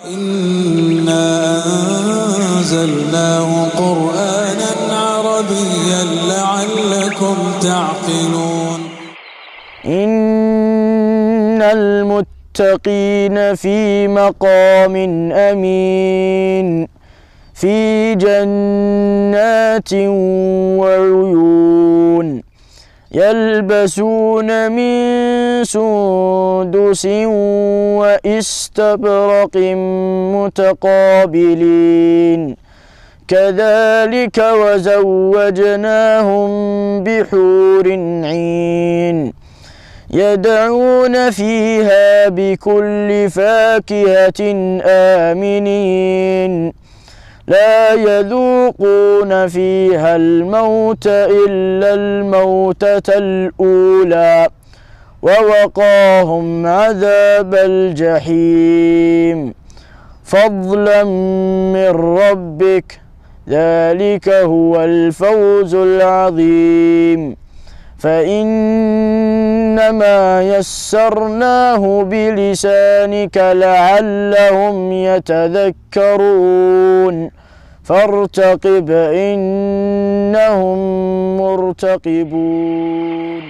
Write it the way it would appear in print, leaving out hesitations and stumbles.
إنا أنزلناه قرآنا عربيا لعلكم تعقلون. إن المتقين في مقام أمين في جنات وعيون يلبسون من سندس وإستبرق متقابلين كذلك وزوجناهم بحور عين يدعون فيها بكل فاكهة آمنين لا يذوقون فيها الموت إلا الموتة الأولى ووقاهم عذاب الجحيم فضلا من ربك ذلك هو الفوز العظيم. فإنما يسرناه بلسانك لعلهم يتذكرون فارتقب إنهم مرتقبون.